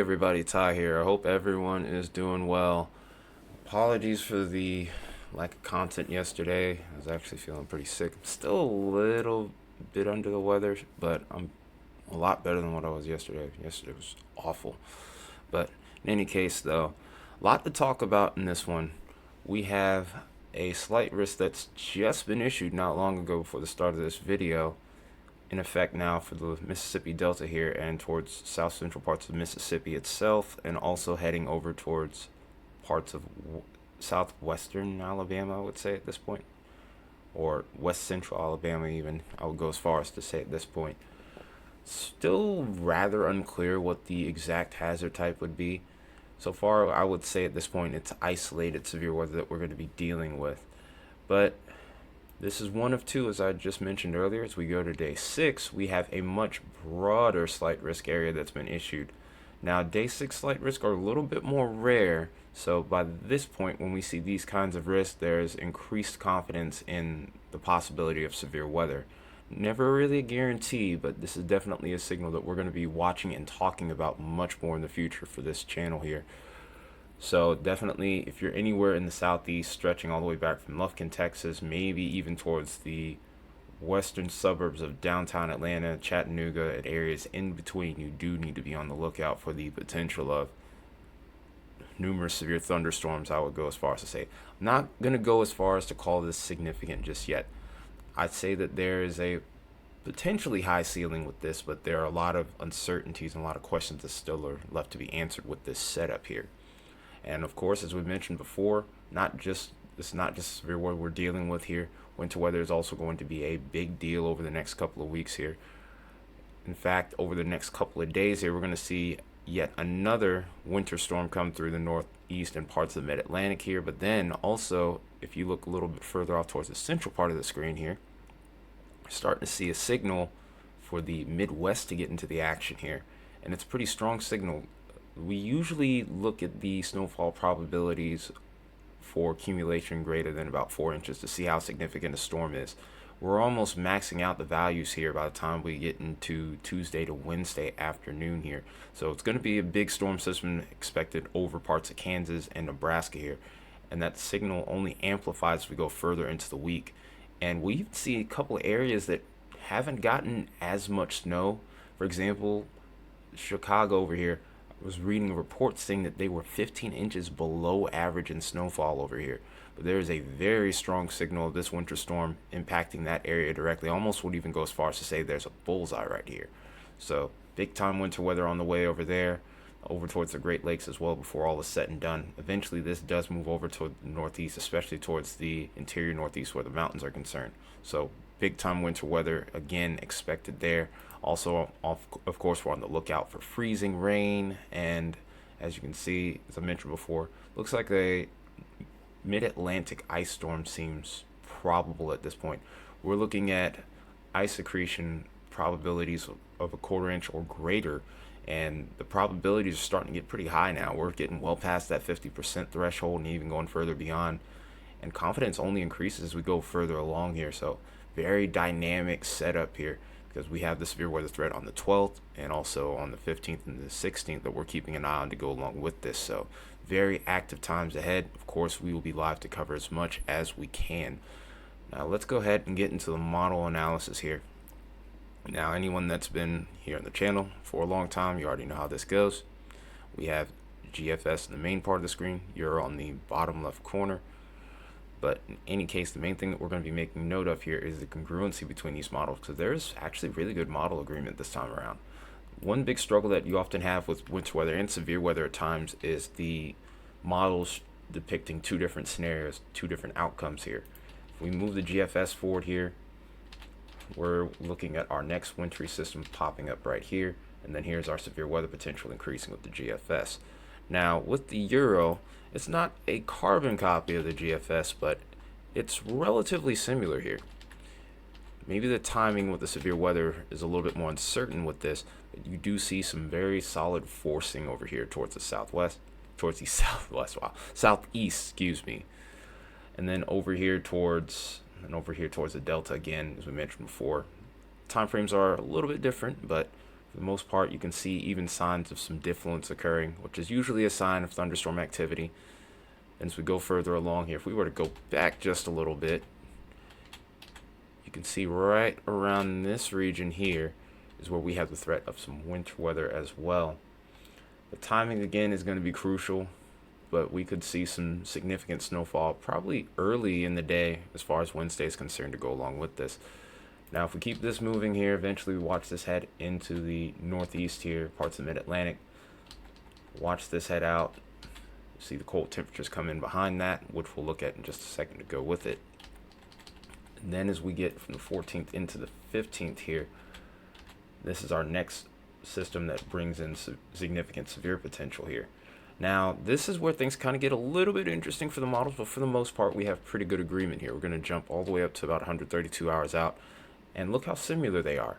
everybody, Ty here. I hope everyone is doing well. Apologies for the lack of content yesterday. I was actually feeling pretty sick. I'm still a little bit under the weather, but I'm a lot better than what I was yesterday. Yesterday was awful. But in any case, though, a lot to talk about in this one. We have a slight risk that's just been issued not long ago before the start of this video, in effect now for the Mississippi Delta here and towards south central parts of Mississippi itself, and also heading over towards parts of southwestern Alabama, I would say at this point, or west central Alabama even, I would go as far as to say at this point. Still rather unclear what the exact hazard type would be. So far, I would say at this point it's isolated severe weather that we're going to be dealing with. But this is one of two, as I just mentioned earlier. As we go to day 6, we have a much broader slight risk area that's been issued. Now, day 6 slight risk are a little bit more rare, so by this point, when we see these kinds of risks, there's increased confidence in the possibility of severe weather. Never really a guarantee, but this is definitely a signal that we're going to be watching and talking about much more in the future for this channel here. So definitely, if you're anywhere in the southeast, stretching all the way back from Lufkin, Texas, maybe even towards the western suburbs of downtown Atlanta, Chattanooga, and areas in between, you do need to be on the lookout for the potential of numerous severe thunderstorms. I would go as far as to say, I'm not going to go as far as to call this significant just yet. I'd say that there is a potentially high ceiling with this, but there are a lot of uncertainties and a lot of questions that still are left to be answered with this setup here. And of course, as we mentioned before, it's not just severe weather we're dealing with here. Winter weather is also going to be a big deal over the next couple of weeks here. In fact, over the next couple of days here, we're going to see yet another winter storm come through the northeast and parts of the mid-Atlantic here. But then also, if you look a little bit further off towards the central part of the screen here, we're starting to see a signal for the Midwest to get into the action here. And it's a pretty strong signal. We usually look at the snowfall probabilities for accumulation greater than about 4 inches to see how significant a storm is. We're almost maxing out the values here by the time we get into Tuesday to Wednesday afternoon here. So it's going to be a big storm system expected over parts of Kansas and Nebraska here. And that signal only amplifies as we go further into the week. And we even see a couple of areas that haven't gotten as much snow. For example, Chicago over here, was reading a report saying that they were 15 inches below average in snowfall over here. But there is a very strong signal of this winter storm impacting that area directly. Almost would even go as far as to say there's a bullseye right here. So big time winter weather on the way over there, over towards the Great Lakes as well before all is said and done. Eventually this does move over to the northeast, especially towards the interior northeast where the mountains are concerned. So big time winter weather again expected there. Also, of course, we're on the lookout for freezing rain, and as you can see, as I mentioned before, looks like a mid-Atlantic ice storm seems probable at this point. We're looking at ice accretion probabilities of a quarter inch or greater, and the probabilities are starting to get pretty high now. We're getting well past that 50% threshold and even going further beyond, and confidence only increases as we go further along here. So very dynamic setup here, because we have the severe weather threat on the 12th and also on the 15th and the 16th that we're keeping an eye on to go along with this. So very active times ahead. Of course, we will be live to cover as much as we can. Now let's go ahead and get into the model analysis here. Now, anyone that's been here on the channel for a long time, you already know how this goes. We have GFS in the main part of the screen, Euro on the bottom left corner. But in any case, the main thing that we're going to be making note of here is the congruency between these models, because there's actually really good model agreement this time around. One big struggle that you often have with winter weather and severe weather at times is the models depicting two different scenarios, two different outcomes here. If we move the GFS forward here, we're looking at our next wintry system popping up right here, and then here's our severe weather potential increasing with the GFS. Now, with the Euro, it's not a carbon copy of the GFS, but it's relatively similar here. Maybe the timing with the severe weather is a little bit more uncertain with this, but you do see some very solid forcing over here towards the southwest, southeast, excuse me. And then over here towards the delta again, as we mentioned before. Time frames are a little bit different, but For the most part, you can see even signs of some diffluence occurring, which is usually a sign of thunderstorm activity. And as we go further along here, if we were to go back just a little bit, you can see right around this region here is where we have the threat of some winter weather as well. The timing again is going to be crucial, but we could see some significant snowfall probably early in the day as far as Wednesday is concerned to go along with this. Now, if we keep this moving here, eventually we watch this head into the northeast here, parts of mid-Atlantic. Watch this head out. See the cold temperatures come in behind that, which we'll look at in just a second to go with it. And then as we get from the 14th into the 15th here, this is our next system that brings in significant severe potential here. Now, this is where things kind of get a little bit interesting for the models, but for the most part, we have pretty good agreement here. We're going to jump all the way up to about 132 hours out. And look how similar they are.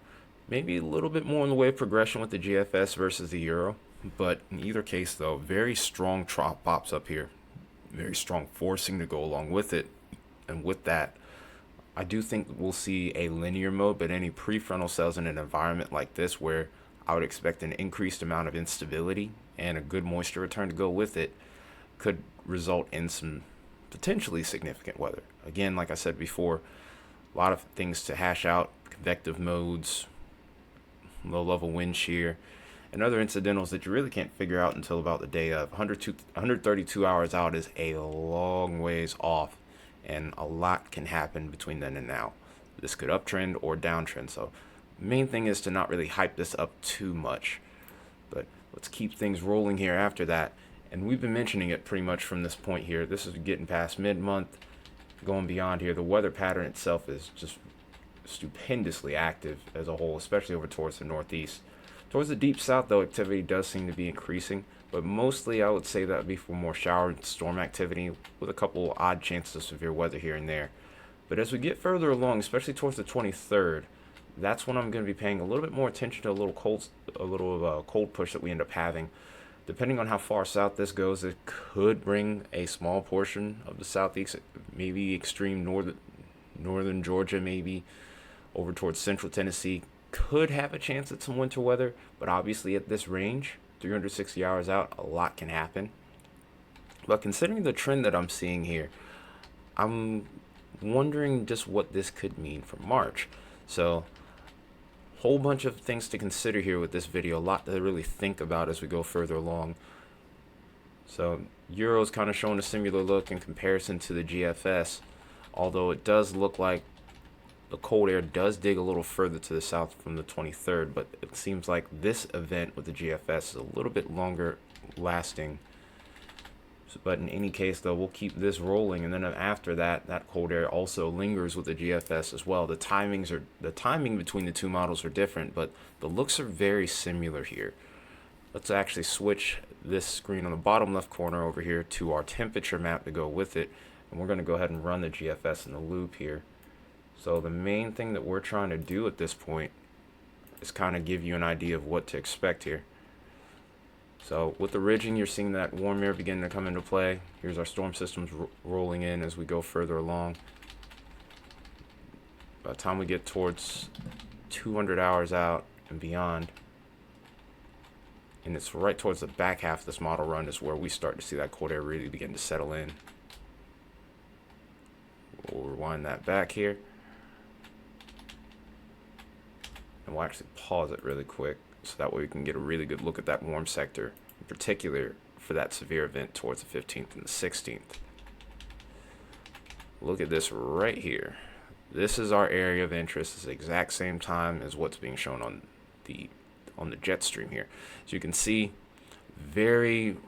Maybe a little bit more in the way of progression with the GFS versus the Euro. But in either case, though, very strong trop pops up here. Very strong forcing to go along with it. And with that, I do think we'll see a linear mode, but any prefrontal cells in an environment like this where I would expect an increased amount of instability and a good moisture return to go with it could result in some potentially significant weather. Again, like I said before, a lot of things to hash out, convective modes, low-level wind shear, and other incidentals that you really can't figure out until about the day of. 132 hours out is a long ways off, and a lot can happen between then and now. This could uptrend or downtrend, so the main thing is to not really hype this up too much. But let's keep things rolling here after that, and we've been mentioning it pretty much from this point here. This is getting past mid-month. Going beyond here, the weather pattern itself is just stupendously active as a whole, especially over towards the northeast. Towards the deep south, though, activity does seem to be increasing, but mostly I would say that would be for more shower and storm activity with a couple odd chances of severe weather here and there. But as we get further along, especially towards the 23rd, that's when I'm going to be paying a little bit more attention to a little cold push that we end up having. Depending on how far south this goes, it could bring a small portion of the southeast, maybe extreme northern Georgia, maybe over towards central Tennessee. Could have a chance at some winter weather, but obviously at this range, 360 hours out, a lot can happen. But considering the trend that I'm seeing here, I'm wondering just what this could mean for March. So, whole bunch of things to consider here with this video, a lot to really think about as we go further along. So Euro's kind of showing a similar look in comparison to the GFS, although it does look like the cold air does dig a little further to the south from the 23rd, but it seems like this event with the GFS is a little bit longer lasting. But in any case, though, we'll keep this rolling, and then after that, that cold air also lingers with the GFS as well. The timing between the two models are different, but the looks are very similar here. Let's actually switch this screen on the bottom left corner over here to our temperature map to go with it, and we're going to go ahead and run the GFS in the loop here. So the main thing that we're trying to do at this point is kind of give you an idea of what to expect here. So with the ridging, you're seeing that warm air beginning to come into play. Here's our storm systems rolling in as we go further along. By the time we get towards 200 hours out and beyond, and it's right towards the back half of this model run is where we start to see that cold air really begin to settle in. We'll rewind that back here. And we'll actually pause it really quick, so that way we can get a really good look at that warm sector, in particular for that severe event towards the 15th and the 16th. Look at this right here. This is our area of interest. It's the exact same time as what's being shown on the jet stream here. So you can see very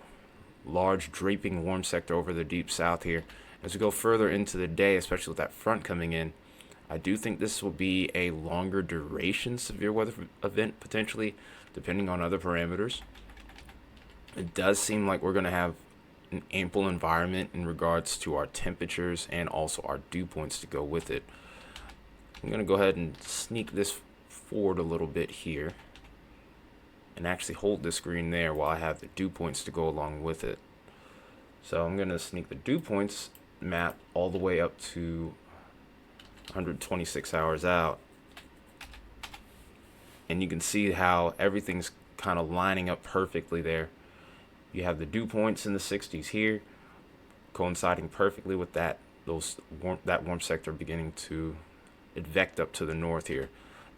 large draping warm sector over the deep south here. As we go further into the day, especially with that front coming in, I do think this will be a longer duration severe weather event, potentially, depending on other parameters. It does seem like we're going to have an ample environment in regards to our temperatures and also our dew points to go with it. I'm going to go ahead and sneak this forward a little bit here and actually hold the screen there while I have the dew points to go along with it. So I'm going to sneak the dew points map all the way up to 126 hours out. and you can see how everything's kind of lining up perfectly there. You have the dew points in the 60s here, coinciding perfectly with that warm sector beginning to advect up to the north here.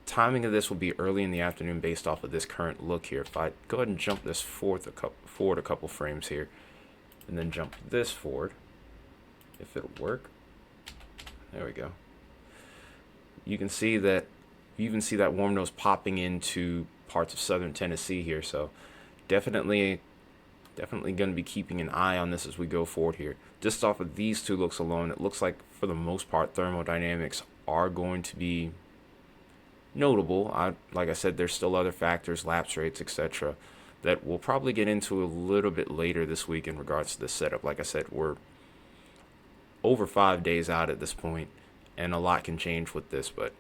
Timing of this will be early in the afternoon based off of this current look here. If I go ahead and jump this forward a couple frames here, and then jump this forward, if it'll work. There we go. You can see that warm nose popping into parts of southern Tennessee here. So definitely going to be keeping an eye on this as we go forward here. Just off of these two looks alone, it looks like for the most part thermodynamics are going to be notable. Like I said, there's still other factors, lapse rates, etc., that we'll probably get into a little bit later this week in regards to this setup. Like I said, we're over 5 days out at this point, and a lot can change with this, but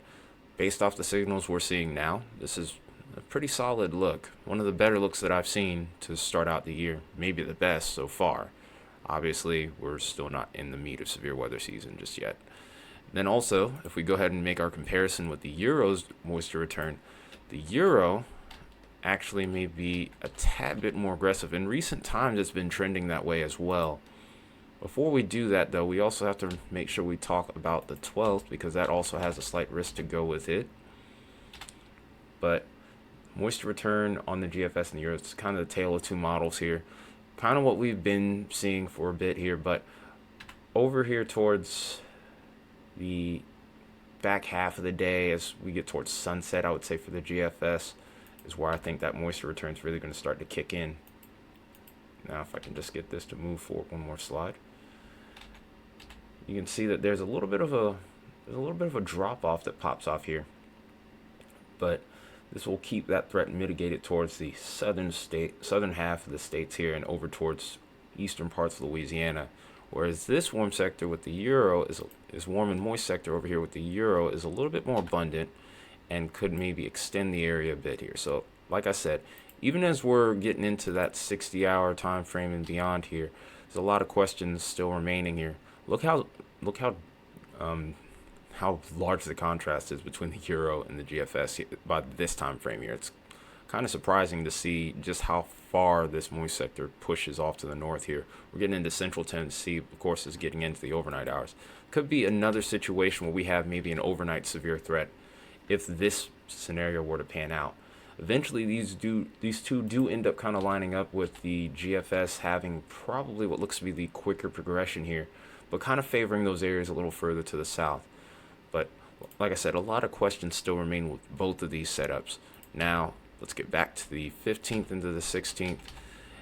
based off the signals we're seeing now, this is a pretty solid look. One of the better looks that I've seen to start out the year, maybe the best so far. Obviously, we're still not in the meat of severe weather season just yet. Then also, if we go ahead and make our comparison with the Euro's moisture return, the Euro actually may be a tad bit more aggressive. In recent times, it's been trending that way as well. Before we do that, though, we also have to make sure we talk about the 12th, because that also has a slight risk to go with it. But moisture return on the GFS and the Euro, it's kind of the tale of two models here. Kind of what we've been seeing for a bit here, but over here towards the back half of the day, as we get towards sunset, I would say for the GFS, is where I think that moisture return is really going to start to kick in. Now, if I can just get this to move forward one more slide, you can see that there's a little bit of a drop off that pops off here, but this will keep that threat mitigated towards the southern half of the states here and over towards eastern parts of Louisiana. Whereas this warm sector with the Euro is warm and moist sector over here with the Euro is a little bit more abundant and could maybe extend the area a bit here. So like I said, even as we're getting into that 60-hour time frame and beyond here, there's a lot of questions still remaining here. Look how large the contrast is between the Euro and the GFS by this time frame here. It's kind of surprising to see just how far this moist sector pushes off to the north here. We're getting into central Tennessee, of course, is getting into the overnight hours. Could be another situation where we have maybe an overnight severe threat if this scenario were to pan out. Eventually, these two do end up kind of lining up with the GFS having probably what looks to be the quicker progression here, but kind of favoring those areas a little further to the south. But like I said, a lot of questions still remain with both of these setups. Now, let's get back to the 15th into the 16th.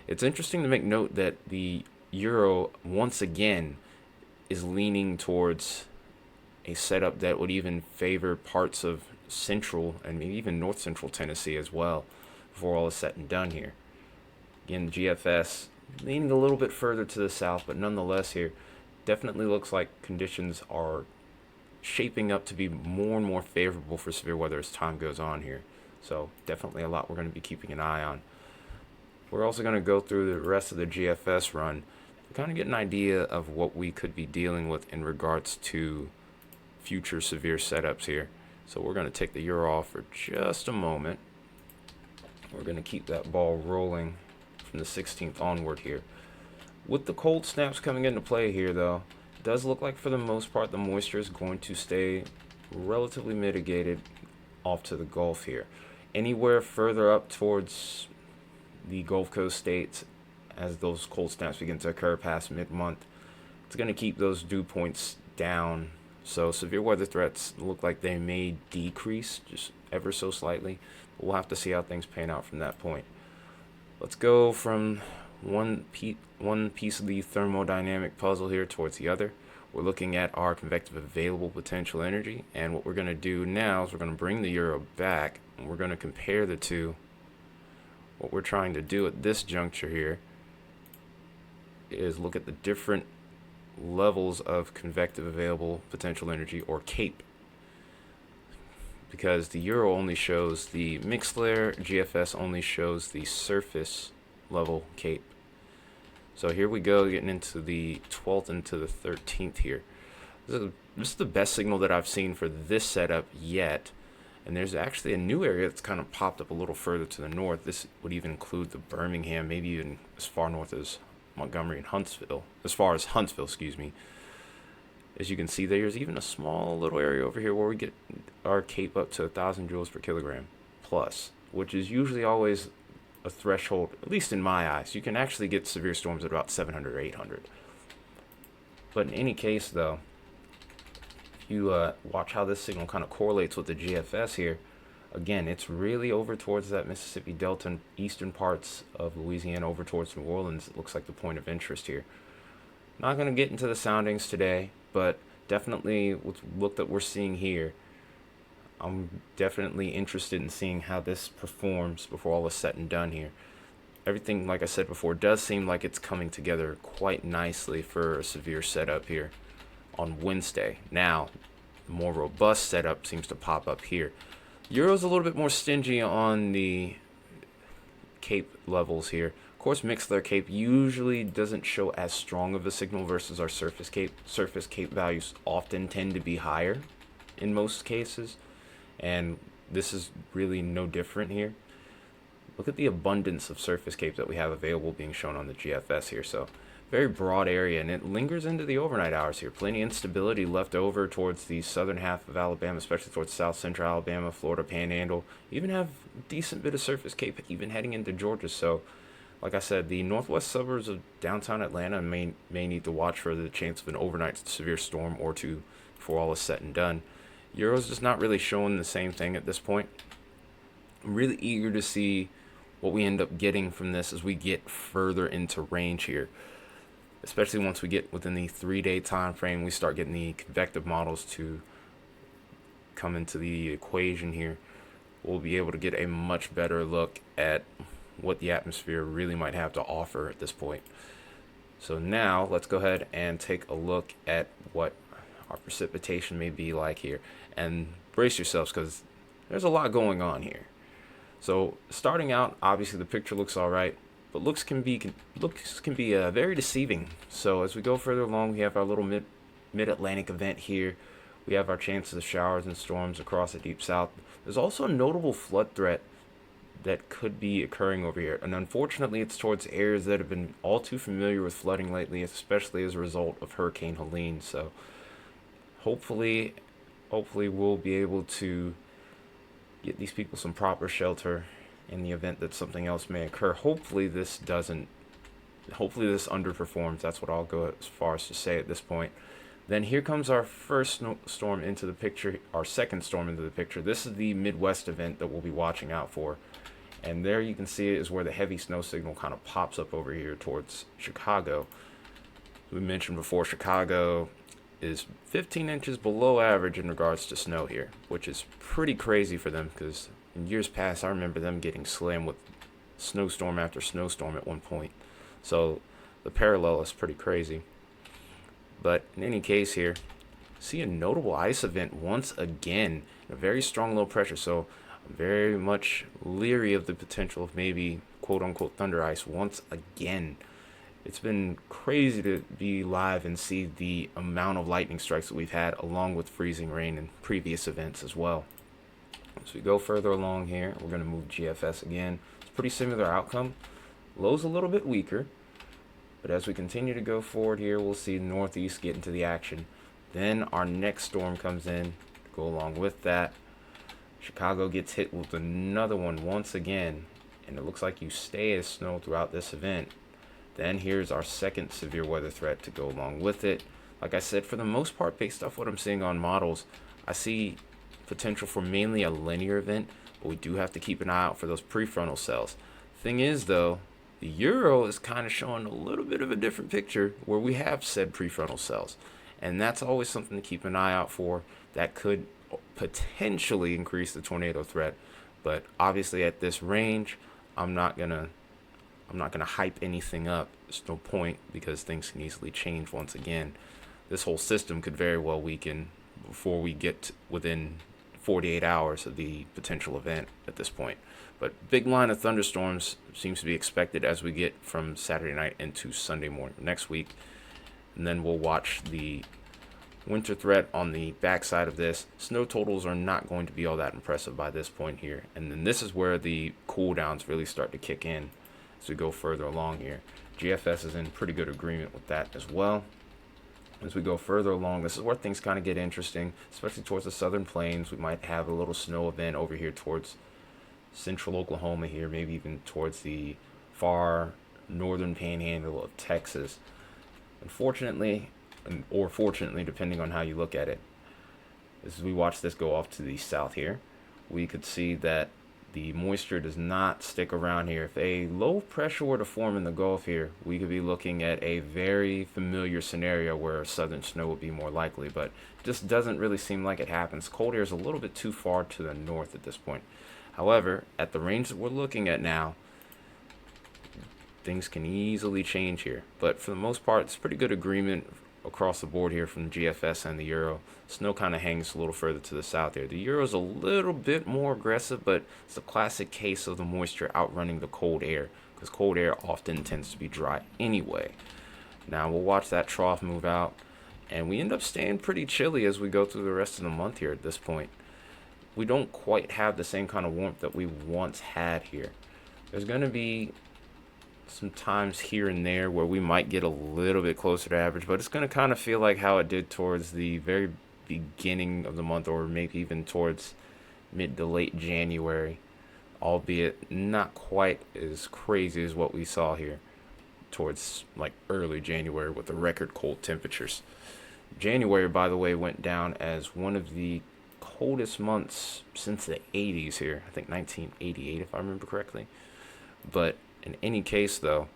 It's interesting to make note that the Euro, once again, is leaning towards a setup that would even favor parts of central and maybe even north central Tennessee as well before all is said and done here. Again, the GFS leaning a little bit further to the south, but nonetheless here, definitely looks like conditions are shaping up to be more and more favorable for severe weather as time goes on here. So definitely a lot we're going to be keeping an eye on. We're also going to go through the rest of the GFS run to kind of get an idea of what we could be dealing with in regards to future severe setups here. So we're going to take the Euro off for just a moment. We're going to keep that ball rolling from the 16th onward here. With the cold snaps coming into play here, though, it does look like for the most part the moisture is going to stay relatively mitigated off to the Gulf here. Anywhere further up towards the Gulf Coast states, as those cold snaps begin to occur past mid-month, it's going to keep those dew points down. So severe weather threats look like they may decrease just ever so slightly. But we'll have to see how things pan out from that point. Let's go from one piece of the thermodynamic puzzle here towards the other. We're looking at our convective available potential energy, and what we're going to do now is we're going to bring the Euro back, and we're going to compare the two. What we're trying to do at this juncture here is look at the different levels of convective available potential energy, or CAPE, because the Euro only shows the mixed layer, GFS only shows the surface level CAPE. So here we go, getting into the 12th into the 13th here. This is the best signal that I've seen for this setup yet, And there's actually a new area that's kind of popped up a little further to the north. This would even include the Birmingham, maybe even as far north as Montgomery and Huntsville. As far as Huntsville, excuse me. As you can see, there's even a small little area over here where we get our CAPE up to 1,000 joules per kilogram plus, which is usually always a threshold, at least in my eyes. You can actually get severe storms at about 700 or 800. But in any case, though, if you watch how this signal kind of correlates with the GFS here, again, it's really over towards that Mississippi Delta and eastern parts of Louisiana, over towards New Orleans. It looks like the point of interest here. Not going to get into the soundings today, but definitely with look that we're seeing here, I'm definitely interested in seeing how this performs before all is said and done here. Everything, like I said before, does seem like it's coming together quite nicely for a severe setup here on Wednesday. Now, the more robust setup seems to pop up here. Euro's a little bit more stingy on the CAPE levels here. Of course, Mixler CAPE usually doesn't show as strong of a signal versus our surface CAPE. Surface CAPE values often tend to be higher in most cases, and this is really no different here. Look at the abundance of surface CAPE that we have available being shown on the GFS here. So very broad area, and it lingers into the overnight hours here. Plenty of instability left over towards the southern half of Alabama, especially towards south central Alabama, Florida Panhandle. Even have a decent bit of surface CAPE even heading into Georgia. So like I said, the northwest suburbs of downtown Atlanta may need to watch for the chance of an overnight severe storm or two before all is said and done. Euro's just not really showing the same thing at this point. I'm really eager to see what we end up getting from this as we get further into range here. Especially once we get within the 3-day time frame, we start getting the convective models to come into the equation here. We'll be able to get a much better look at what the atmosphere really might have to offer at this point. So now let's go ahead and take a look at what our precipitation may be like here, and brace yourselves because there's a lot going on here. So starting out, obviously the picture looks all right, but looks can be very deceiving. So as we go further along, we have our little mid-Atlantic event here. We have our chances of showers and storms across the deep south. There's also a notable flood threat that could be occurring over here, and unfortunately it's towards areas that have been all too familiar with flooding lately, especially as a result of Hurricane Helene. So hopefully we'll be able to get these people some proper shelter in the event that something else may occur. Hopefully this underperforms. That's what I'll go as far as to say at this point. Then here comes our first storm into the picture, our second storm into the picture. This is the Midwest event that we'll be watching out for. And there you can see it is where the heavy snow signal kind of pops up over here towards Chicago. We mentioned before, Chicago is 15 inches below average in regards to snow here, which is pretty crazy for them because in years past I remember them getting slammed with snowstorm after snowstorm at one point. So the parallel is pretty crazy. But in any case here, see a notable ice event once again, a very strong low pressure. So I'm very much leery of the potential of maybe quote-unquote thunder ice once again. It's been crazy to be live and see the amount of lightning strikes that we've had, along with freezing rain in previous events as well. As we go further along here, we're going to move GFS again. It's a pretty similar outcome. Low's a little bit weaker, but as we continue to go forward here, we'll see the northeast get into the action. Then our next storm comes in to go along with that. Chicago gets hit with another one once again, and it looks like you stay as snow throughout this event. Then here's our second severe weather threat to go along with it. Like I said, for the most part, based off what I'm seeing on models, I see potential for mainly a linear event, but we do have to keep an eye out for those prefrontal cells. Thing is, though, the Euro is kind of showing a little bit of a different picture where we have said prefrontal cells, and that's always something to keep an eye out for. That could potentially increase the tornado threat, but obviously at this range, I'm not gonna hype anything up. There's no point because things can easily change once again. This whole system could very well weaken before we get within 48 hours of the potential event at this point. But big line of thunderstorms seems to be expected as we get from Saturday night into Sunday morning next week. And then we'll watch the winter threat on the backside of this. Snow totals are not going to be all that impressive by this point here. And then this is where the cool downs really start to kick in as we go further along here. GFS is in pretty good agreement with that as well. As we go further along, this is where things kind of get interesting, especially towards the southern plains. We might have a little snow event over here towards central Oklahoma here, maybe even towards the far northern panhandle of Texas. Unfortunately, or fortunately, depending on how you look at it, as we watch this go off to the south here, we could see that the moisture does not stick around here. If a low pressure were to form in the Gulf here, we could be looking at a very familiar scenario where southern snow would be more likely, but it just doesn't really seem like it happens. Cold air is a little bit too far to the north at this point. However, at the range that we're looking at now, things can easily change here. But for the most part, it's pretty good agreement across the board here from the GFS and the Euro. Snow kind of hangs a little further to the south here. The Euro's a little bit more aggressive, but it's a classic case of the moisture outrunning the cold air, because cold air often tends to be dry anyway. Now we'll watch that trough move out, and we end up staying pretty chilly as we go through the rest of the month here at this point. We don't quite have the same kind of warmth that we once had here. There's going to be some times here and there where we might get a little bit closer to average, but it's going to kind of feel like how it did towards the very beginning of the month, or maybe even towards mid to late January, albeit not quite as crazy as what we saw here towards like early January with the record cold temperatures. January, by the way, went down as one of the coldest months since the 80s here. I think 1988 if I remember correctly. But in any case, though,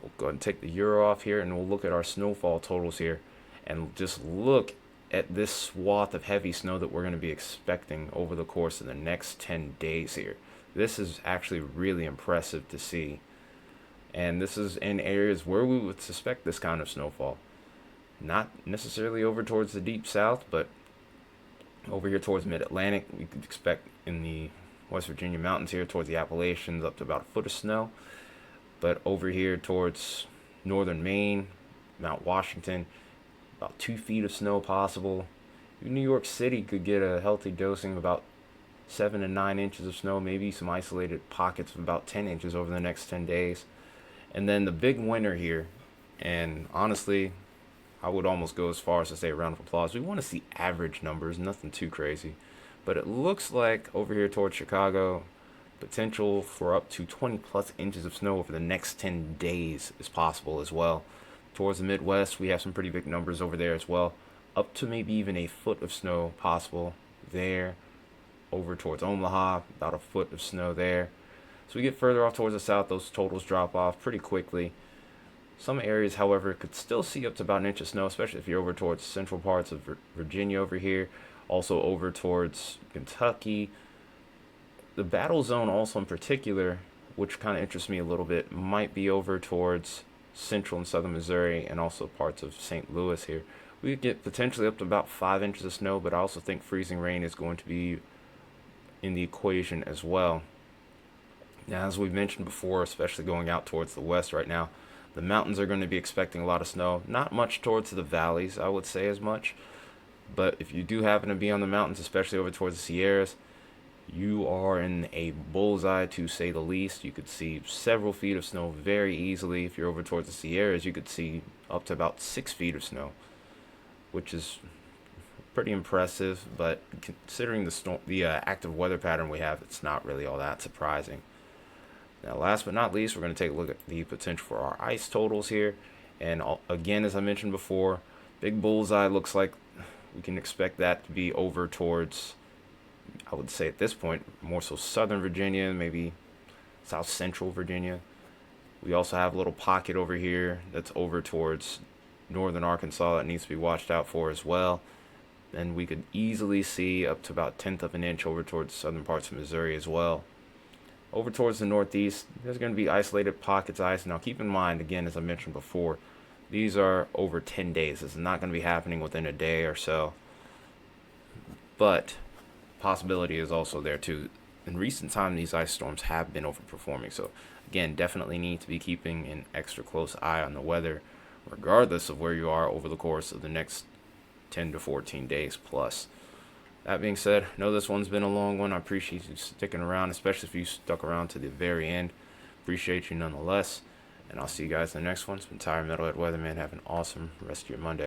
we'll go ahead and take the Euro off here, and we'll look at our snowfall totals here and just look at this swath of heavy snow that we're going to be expecting over the course of the next 10 days here. This is actually really impressive to see. And this is in areas where we would suspect this kind of snowfall. Not necessarily over towards the deep south, but over here towards mid-Atlantic. We could expect in the West Virginia mountains here towards the Appalachians up to about a foot of snow. But over here towards northern Maine, Mount Washington, about 2 feet of snow possible. New York City could get a healthy dosing of about 7 to 9 inches of snow, maybe some isolated pockets of about 10 inches over the next 10 days. And then the big winner here, and honestly, I would almost go as far as to say a round of applause. We want to see average numbers, nothing too crazy. But it looks like over here towards Chicago, potential for up to 20 plus inches of snow over the next 10 days is possible as well. Towards the Midwest, we have some pretty big numbers over there as well. Up to maybe even a foot of snow possible there. Over towards Omaha, about a foot of snow there. So we get further off towards the south, those totals drop off pretty quickly. Some areas, however, could still see up to about an inch of snow, especially if you're over towards central parts of Virginia over here. Also over towards Kentucky. The battle zone also in particular, which kind of interests me a little bit, might be over towards central and southern Missouri and also parts of St. Louis here. We could get potentially up to about 5 inches of snow, but I also think freezing rain is going to be in the equation as well. Now, as we've mentioned before, especially going out towards the west right now, the mountains are going to be expecting a lot of snow. Not much towards the valleys, I would say as much. But if you do happen to be on the mountains, especially over towards the Sierras, you are in a bullseye to say the least. You could see several feet of snow very easily. If you're over towards the Sierras, you could see up to about 6 feet of snow, which is pretty impressive. But considering the active weather pattern we have, it's not really all that surprising. Now, last but not least, we're going to take a look at the potential for our ice totals here. And again, as I mentioned before, big bullseye looks like we can expect that to be over towards, I would say at this point, more so southern Virginia, maybe south central Virginia. We also have a little pocket over here that's over towards northern Arkansas that needs to be watched out for as well. And we could easily see up to about 1/10 of an inch over towards southern parts of Missouri as well. Over towards the northeast, there's going to be isolated pockets of ice. Now keep in mind, again, as I mentioned before, these are over 10 days. This is not going to be happening within a day or so. But possibility is also there too. In recent time, these ice storms have been overperforming. So again, definitely need to be keeping an extra close eye on the weather, regardless of where you are over the course of the next 10 to 14 days plus. That being said, I know this one's been a long one. I appreciate you sticking around, especially if you stuck around to the very end. Appreciate you nonetheless. And I'll see you guys in the next one. It's been Tire Metalhead Weatherman. Have an awesome rest of your Monday.